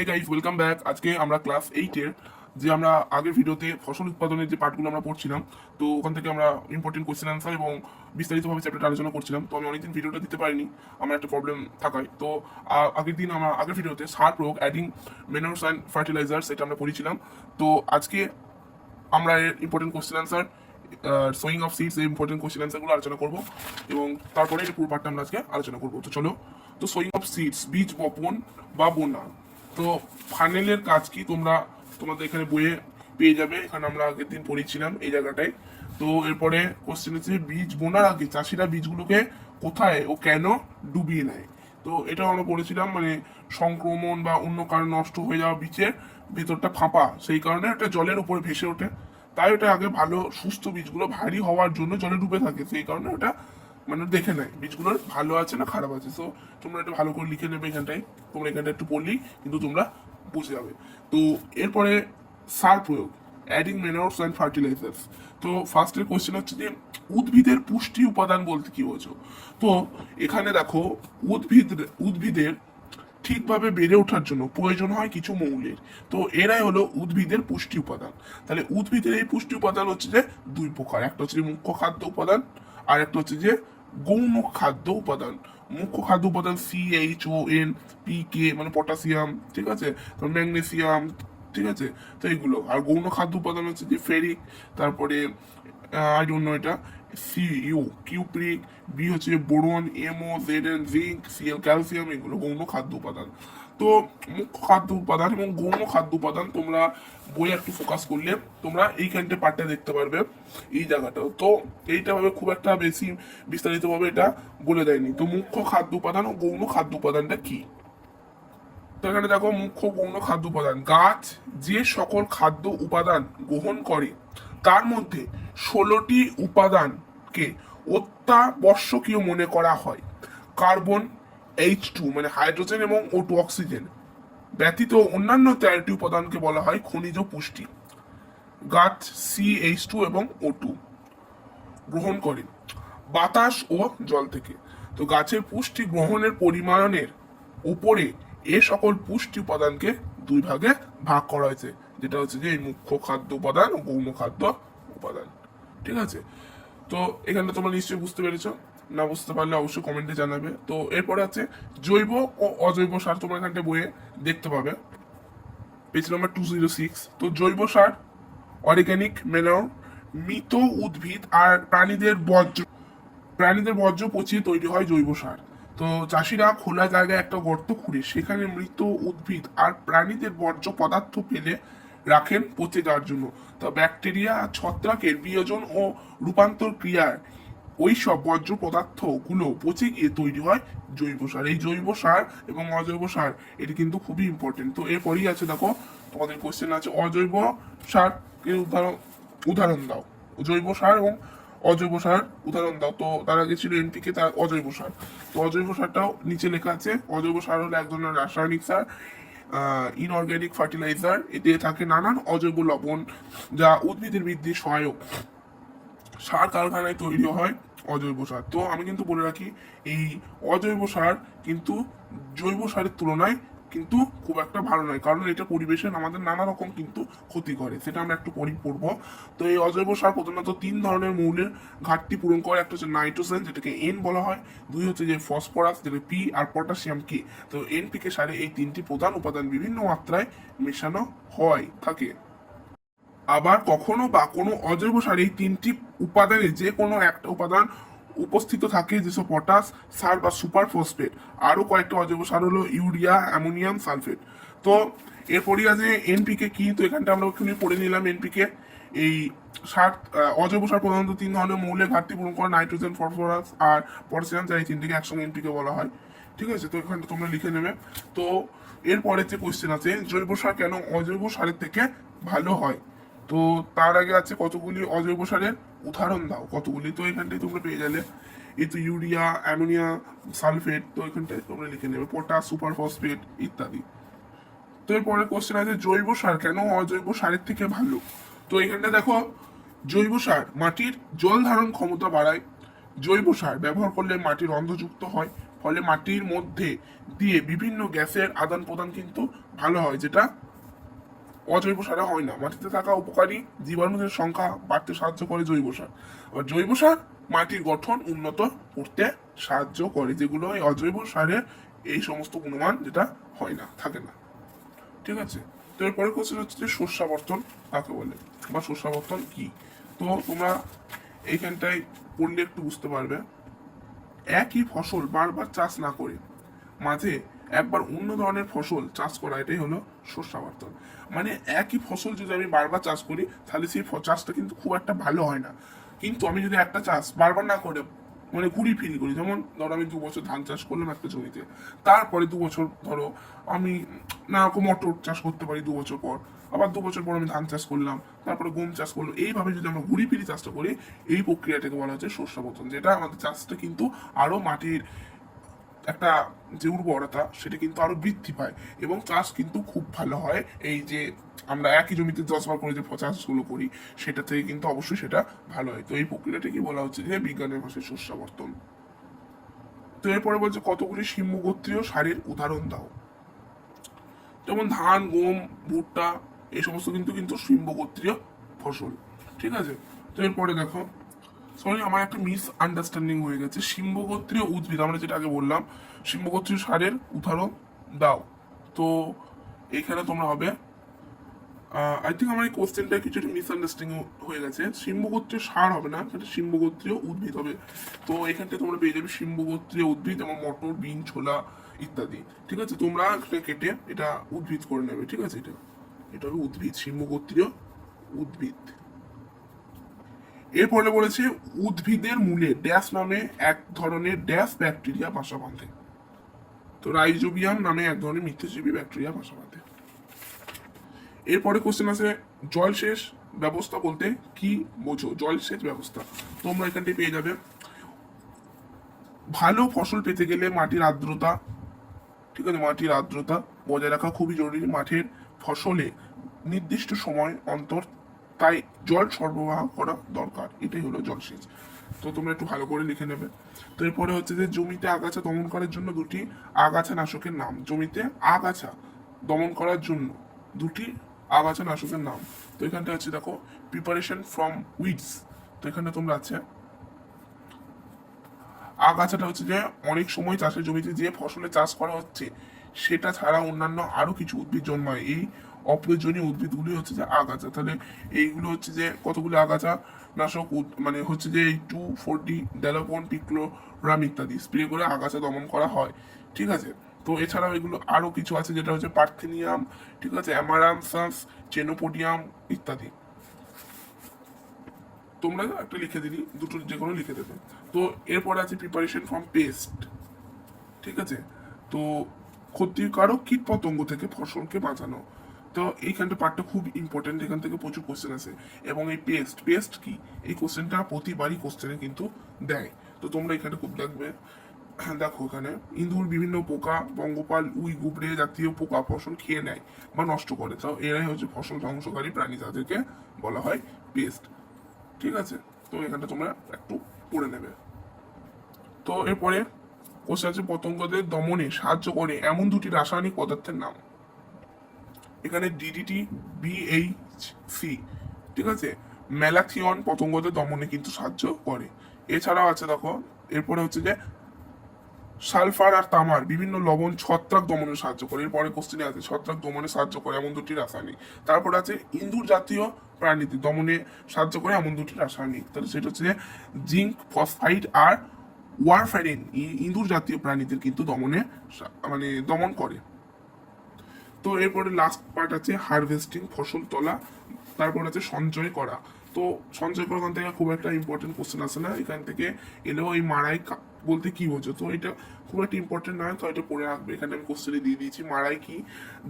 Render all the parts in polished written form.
Guys, welcome back. আজকে আমরা class 8 এর যে আমরা আগের ভিডিওতে ফসল উৎপাদনের যে পার্টগুলো আমরা পড়ছিলাম, তো ওখান থেকে আমরা ইম্পর্টেন্ট কোশ্চেন আনসার এবং বিস্তারিতভাবে চ্যাপ্টারটা আলোচনা করছিলাম। তো আমি অনেকদিন ভিডিওটা দিতে পারিনি, আমার একটা প্রবলেম থাকায়। তো আগের ভিডিওতে সার প্রয়োগ, অ্যাডিং ম্যানুরস অ্যান্ড ফার্টিলাইজার্স, এটা আমরা পড়েছিলাম। তো আজকে আমরা এর important question answer, sewing of seeds, এই ইম্পর্টেন্ট কোশ্চেন আনসারগুলো আলোচনা করবো এবং তারপরে এটা পুরো পার্টটা আমরা আজকে আলোচনা করবো। তো চলো, তো সোয়িং অফ সিডস, বীজ বপন বা বোনা। তো ফানেলের কাজ কি তোমাদের এখানে বইয়ে পেয়ে যাবে, এখানে আমরা আগের দিন পড়েছিলাম এই জায়গাটায়। তো এরপরে কোশ্চেন হচ্ছে, বীজ বোনার আগে চাষিরা বীজগুলোকে কোথায় ও কেন ডুবিয়ে নেয়। তো এটাও আমরা পড়েছিলাম, মানে সংক্রমণ বা অন্য কারণে নষ্ট হয়ে যাওয়া বীজের ভেতরটা ফাঁপা, সেই কারণে একটা জলের উপরে ভেসে ওঠে। তাই ওটা আগে ভালো সুস্থ বীজগুলো ভারী হওয়ার জন্য জলে ডুবে থাকে, সেই কারণে ওটা মানে দেখে নেয় বীজগুলোর ভালো আছে না খারাপ আছে। সো তোমরা এটা ভালো করে লিখে নেবে এখানটায়, তোমরা এখানটা একটু পড়লেই কিন্তু তোমরা বুঝে যাবে। তো এরপরে সার প্রয়োগ, অ্যাডিং ম্যানুরস অ্যান্ড ফার্টিলাইজার্স। তো ফার্স্টের কোশ্চেন হচ্ছে যে উদ্ভিদের পুষ্টি উপাদান বলতে কি বোঝো। তো এখানে দেখো, উদ্ভিদের ঠিকভাবে বেড়ে ওঠার জন্য প্রয়োজন হয় কিছু মৌলের। তো এরাই হলো উদ্ভিদের পুষ্টি উপাদান। তাহলে উদ্ভিদের এই পুষ্টি উপাদান হচ্ছে যে দুই প্রকার, একটা হচ্ছে যে মুখ্য খাদ্য উপাদান, আর একটা হচ্ছে যে গৌণ খাদ্য উপাদান। মুখ্য খাদ্য উপাদান CHON, PK মানে পটাশিয়াম, ঠিক আছে, তারপর ম্যাগনেসিয়াম, ঠিক আছে। তো এইগুলো। আর গৌণ খাদ্য উপাদান হচ্ছে যে ফেরিক, তারপরে আই ডোন্ট নো এটা, CU কিউপ্রিক, বি হচ্ছে boron, MO ZN zinc, Cl calcium, এগুলো গৌণ খাদ্য উপাদান। তো মুখ্য খাদ্য উপাদান এবং গৌণ খাদ্য উপাদান তোমরা বই একটু ফোকাস করলে তোমরা এইখানটা পার্টটা দেখতে পারবে, এই জায়গাটাও। তো এইটা ভাবে খুব একটা বেশি বিস্তারিতভাবে এটা বলে দেয়নি। তো মুখ্য খাদ্য উপাদান ও গৌণ খাদ্য উপাদানটা কি। তো এখানে দেখো, মুখ্য গৌণ খাদ্য উপাদান, গাছ যে সকল খাদ্য উপাদান গ্রহণ করে তার মধ্যে 16টি উপাদানকে অত্যাবশ্যকীয় মনে করা হয়। কার্বন, H2 মানে হাইড্রোজেন এবং O2 অক্সিজেন ব্যতীত অন্যান্য 13টি উপাদানকে বলা হয় খনিজ পুষ্টি। গাছ CH2 এবং O2 গ্রহণ করে বাতাস ও জল থেকে। তো গাছের পুষ্টি গ্রহণের পরিমাণের উপরে এ সকল পুষ্টি উপাদানকে দুই ভাগে ভাগ করা হয়েছে, যেটা হচ্ছে যে এই মুখ্য খাদ্য উপাদান ও গৌণ খাদ্য উপাদান, ঠিক আছে। তো এখানটা তোমরা নিশ্চয়ই বুঝতে পেরেছো, না বুঝতে পারলে অবশ্যই কমেন্টে জানাবে। তো এরপরে আছে জৈব ও অজৈব সার, তোমরা এখানটা বইয়ে দেখতে পাবে পেজ নাম্বার 206। তো জৈব সার, অর্গানিক ম্যানর, মৃত উদ্ভিদ আর প্রাণীদের বর্জ্য পচিয়ে তৈরি হয় জৈব সার। তো চাষিরা খোলা জায়গায় একটা গর্ত খুঁড়ে সেখানে মৃত উদ্ভিদ আর প্রাণীদের বর্জ্য পদার্থ ফেলে রাখেন পচে যাওয়ার জন্য। তো ব্যাকটেরিয়া আর ছত্রাকের বিয়োজন ও রূপান্তর ক্রিয়ার ওই সব বর্জ্য পদার্থগুলো পচে গিয়ে তৈরি হয় জৈব সার। এই জৈব সার এবং অজৈব সার এটি কিন্তু খুবই ইম্পর্টেন্ট। তো এরপরই আছে, দেখো তোমাদের কোশ্চেন আছে অজৈব সার এর উদাহরণ দাও। জৈব সার এবং অজৈব সার উদাহরণ দাও। তো তার আগে ছিল NPK, তার অজৈব সার। তো অজৈব সারটাও নিচে লেখা আছে। অজৈব সার হলো এক ধরনের রাসায়নিক সার, ইনঅর্গ্যানিক ফার্টিলাইজার। এতে থাকে নানান অজৈব লবণ যা উদ্ভিদের বৃদ্ধি সহায়ক। সার কারখানায় তৈরি হয় অজৈব সার। তো আমি কিন্তু বলে রাখি, এই অজৈব সার কিন্তু জৈব সারের তুলনায় কিন্তু খুব একটা ভালো নয়, কারণ এটা পরিবেশের আমাদের নানা রকম কিন্তু ক্ষতি করে, সেটা আমরা একটু পরেই পড়বো। তো এই অজৈব সার প্রধানত 3 ধরনের মৌলের ঘাটতি পূরণ করে। একটা হচ্ছে নাইট্রোজেন, যেটাকে N বলা হয়, 2 হচ্ছে যে ফসফরাস, যেটা P, আর পটাশিয়াম K। তো NPK সারে এই 3টি প্রধান উপাদান বিভিন্ন মাত্রায় মেশানো হয় থাকে। আবার কখনো বা কোনো অজৈব সারে এই 3টি উপাদানে যে কোনো একটা উপাদান উপস্থিত থাকে, যেসব পটাশ সার বা সুপার ফসফেট। আরও কয়েকটা অজৈব সার হলো ইউরিয়া, অ্যামোনিয়াম সালফেট। তো এরপরই আছে NPK কি। তো এখানটা আমরা ওখানে পড়ে নিলাম NPK। এই সার, অজৈব সার প্রধানত 3 ধরনের মৌলের ঘাটতি পূরণ করে, নাইট্রোজেন, ফসফরাস আর পটাশিয়াম, যা এই 3টিকে একসঙ্গে NPK বলা হয়, ঠিক আছে। তো এখানটা তোমরা লিখে নেবে। তো এরপরে যে কোয়েশ্চেন আছে, জৈব সার কেন অজৈব সারের থেকে ভালো হয়। তো তার আগে আছে কতগুলি অজৈব সারের উদাহরণ দাও, কতগুলি। তো এখানটায় তোমরা পেয়ে গেলে, এই তো ইউরিয়া, অ্যামোনিয়া সালফেট, তো এখানটায় তোমরা লিখে নেবে পটাশ, সুপার ফসফেট ইত্যাদি। তো এরপরে কোশ্চেন আছে, জৈব সার কেন অজৈব সারের থেকে ভালো। তো এখানটা দেখো, জৈব সার মাটির জল ধারণ ক্ষমতা বাড়ায়, জৈব সার ব্যবহার করলে মাটি রন্ধ্রযুক্ত হয়, ফলে মাটির মধ্যে দিয়ে বিভিন্ন গ্যাসের আদান প্রদান কিন্তু ভালো হয়, যেটা অজৈব সারে হয় না। মাটিতে থাকা উপকারী জীবাণুদের সংখ্যা বাড়তে সাহায্য করে জৈব সার। আবার জৈব সার মাটির গঠন উন্নত করতে সাহায্য করে, যেগুলো এই অজৈব সারের এই সমস্ত গুণমান যেটা হয় না, থাকে না। ঠিক আছে। তো এরপরে কোশ্চেন হচ্ছে যে শস্যাবর্তন কাকে বলে বা শস্যাবর্তন কি। তো তোমরা এইখানটায় পড়লে একটু বুঝতে পারবে। একই ফসল বারবার চাষ না করে মাঝে একবার অন্য ধরনের ফসল চাষ করা, এটাই হলো শস্যাবর্তন। মানে একই ফসল যদি আমি বারবার চাষ করি তাহলে সেই চাষটা কিন্তু খুব একটা ভালো হয় না। কিন্তু আমি যদি একটা চাষ বারবার না করে মানে ঘুরি ফিরি করি, যেমন ধরো আমি 2 বছর ধান চাষ করলাম একটা জমিতে, তারপরে 2 বছর ধরো আমি না মটর চাষ করতে পারি, 2 বছর পর আবার 2 বছর পর আমি ধান চাষ করলাম, তারপরে গম চাষ করলাম, এইভাবে যদি আমরা ঘুরি ফিরি চাষটা করি, এই প্রক্রিয়াটাকে বলা হচ্ছে শস্যাবর্তন, যেটা আমাদের চাষটা কিন্তু আরো মাটির একটা যে উর্বরতা সেটা কিন্তু আরো বৃদ্ধি পায় এবং চাষ কিন্তু খুব ভালো হয়। এই যে আমরা একই জমিতে 10বার করে যে চাষগুলো করি সেটা থেকে কিন্তু অবশ্যই সেটা ভালো হয়। তো এই প্রক্রিয়াটাকে বলা হচ্ছে যে বিজ্ঞানের ভাষায় শস্যাবর্তন। তো এরপরে বলছে কতগুলি সিম্মগোত্রীয় সারের উদাহরণ দাও। যেমন ধান, গম, ভুট্টা, এই সমস্ত কিন্তু কিন্তু সিম্মগোত্রীয় ফসল। ঠিক আছে। তো এরপরে দেখো, সরি আমার একটা মিস আন্ডারস্ট্যান্ডিং হয়ে গেছে। সিম্বগোত্রীয় উদ্ভিদ আমরা যেটা আগে বললাম, সিম্বগোত্রীয় সারের উদাহরণ দাও। তো এইখানে তোমরা হবে আই থিঙ্ক আমার এই কোশ্চেনটা কিছু মিসআন্ডারস্ট্যান্ডিং হয়ে গেছে। সিম্বগোত্রীয় সার হবে না, সেটা সিম্বগোত্রীয় উদ্ভিদ হবে। তো এখানটা তোমরা পেয়ে যাবে সিম্বগোত্রীয় উদ্ভিদ, যেমন মটর, বিন, ছোলা ইত্যাদি। ঠিক আছে, তোমরা কেটে এটা উদ্ভিদ করে নেবে। ঠিক আছে, এটা এটা হবে উদ্ভিদ, সিম্বগোত্রীয় উদ্ভিদ। এরপরে বলেছে উদ্ভিদের মূলে ড্যাশ নামে এক ধরনের ড্যাশ ব্যাকটেরিয়া বাসা বাঁধে। তো রাইজোবিয়াম নামে এক ধরনের মিথ্যজীবী ব্যাকটেরিয়া বাসা বাঁধে। এরপরে কোশ্চেন আছে জলসেচ ব্যবস্থা বলতে কি বোঝো। জলসেচ ব্যবস্থা তোমরা এখানটায় পেয়ে যাবে। ভালো ফসল পেতে গেলে মাটির আর্দ্রতা, ঠিক আছে, মাটির আর্দ্রতা বজায় রাখা খুবই জরুরি। মাঠের ফসলে নির্দিষ্ট সময় অন্তর তাই জল সরবরাহ করা দরকার, এটাই হলো জলসেচ। তো তোমরা একটু ভালো করে লিখে নেবে। তো এরপরে হচ্ছে যে জমিতে আগাছা দমন করার জন্য দুটি আগাছা নাশকের নাম। জমিতে আগাছা দমন করার জন্য দুটি আগাছা নাশকের নাম। তো এখানটা হচ্ছে দেখো প্রিপারেশন ফ্রম উইডস। তো এখানে তোমরা আছে আগাছাটা হচ্ছে যে অনেক সময় চাষের জমিতে যে ফসলে চাষ করা হচ্ছে সেটা ছাড়া অন্যান্য আরো কিছু উদ্ভিদ জন্মায়, এই অপ্রয়োজনীয় উদ্ভিদগুলি হচ্ছে যে আগাছা। তাহলে এইগুলো হচ্ছে যে কতগুলো আগাছা নাশক মানে হচ্ছে যে এই 2,4-D, ড্যালোপন, পিক্লোরাম ইত্যাদি স্প্রে করে আগাছা দমন করা হয়। ঠিক আছে। তো এছাড়াও এগুলো আরো কিছু আছে, যেটা হচ্ছে পার্থেনিয়াম, ঠিক আছে, অ্যামারান্থাস, চেনোপোডিয়াম ইত্যাদি। তোমরা একটা লিখে দিলি, দুটো যে কোনো লিখে দেবে। তো এরপর আছে প্রিপারেশন ফ্রম পেস্ট। ঠিক আছে। তো ক্ষতিকারক কীট পতঙ্গ থেকে ফসলকে বাঁচানো। তো এইখানটা পার্টটা খুব ইম্পর্টেন্ট, এখান থেকে প্রচুর কোশ্চেন আছে। এবং এই পেস্ট পেস্ট কি, এই কোশ্চেনটা প্রতিবারই কোশ্চেনে কিন্তু দেয়। তো তোমরা এখানে খুব দেখবে। দেখো এখানে ইঁদুর, বিভিন্ন পোকা, পঙ্গপাল, উই, গুবরে জাতীয় পোকা ফসল খেয়ে নেয় বা নষ্ট করে, তো এরাই হচ্ছে ফসল ধ্বংসকারী প্রাণী, তাদেরকে বলা হয় পেস্ট। ঠিক আছে। তো এখানটা তোমরা একটু পড়ে নেবে। তো এরপরে কোশ্চেন আছে পতঙ্গদের দমনে সাহায্য করে এমন দুটি রাসায়নিক পদার্থের নাম। এখানে ডিডিটি, BHC। ঠিক আছে। ম্যালাথিয়ন পতঙ্গদের দমনে কিন্তু সাহায্য করে। এছাড়াও আছে দেখো, এরপরে হচ্ছে যে সালফার আর তামার বিভিন্ন লবণ ছত্রাক দমনে সাহায্য করে। এরপরে কোশ্চেনে আছে ছত্রাক দমনে সাহায্য করে এমন দুটি রাসায়নিক। তারপর আছে ইঁদুর জাতীয় প্রাণীতে দমনে সাহায্য করে এমন দুটি রাসায়নিক। তাহলে সেটা হচ্ছে যে জিঙ্ক ফসফাইড আর ওয়ারফারিন ইঁদুর জাতীয় প্রাণীদের কিন্তু দমনে মানে দমন করে। তো এরপরে লাস্ট পার্ট আছে হারভেস্টিং, ফসল তোলা। তারপর আছে সঞ্চয় করা। তো সঞ্চয় করা থেকে খুব একটা ইম্পর্টেন্ট কোশ্চেন আসে না, এখান থেকে এলেও এই মাড়াই বলতে কি বোঝো। তো এটা খুব একটা ইম্পর্টেন্ট নয়, তো এটা পড়ে রাখবে। এখানে আমি কোশ্চেনে দিয়ে দিয়েছি মাড়াই কি।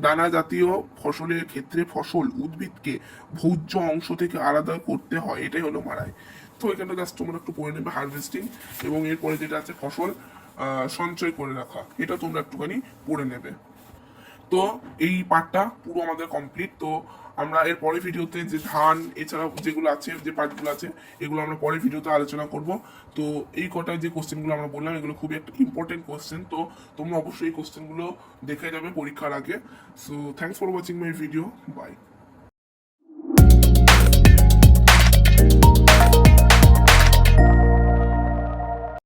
দানা জাতীয় ফসলের ক্ষেত্রে ফসল উদ্ভিদকে ভোজ্য অংশ থেকে আলাদা করতে হয়, এটাই হলো মাড়াই। তো এখানে জাস্ট তোমরা একটু পড়ে নেবে হারভেস্টিং, এবং এরপরে যেটা আছে ফসল সঞ্চয় করে রাখা, এটা তোমরা একটুখানি পড়ে নেবে। তো তো এই পার্টটা পুরো আমাদের কমপ্লিট। তো আমরা এর পরের ভিডিওতে যে ধান এছাড়াও যেগুলো আছে, যে পার্টগুলো আছে, এগুলো আমরা পরের ভিডিওতে আলোচনা করব। তো এই কটা যে কোশ্চেনগুলো আমরা বললাম, এগুলো খুবই একটা ইম্পর্টেন্ট কোশ্চেন। তো তোমরা অবশ্যই এই কোশ্চেনগুলো দেখে যাবে পরীক্ষার আগে। So thanks for watching my video, by.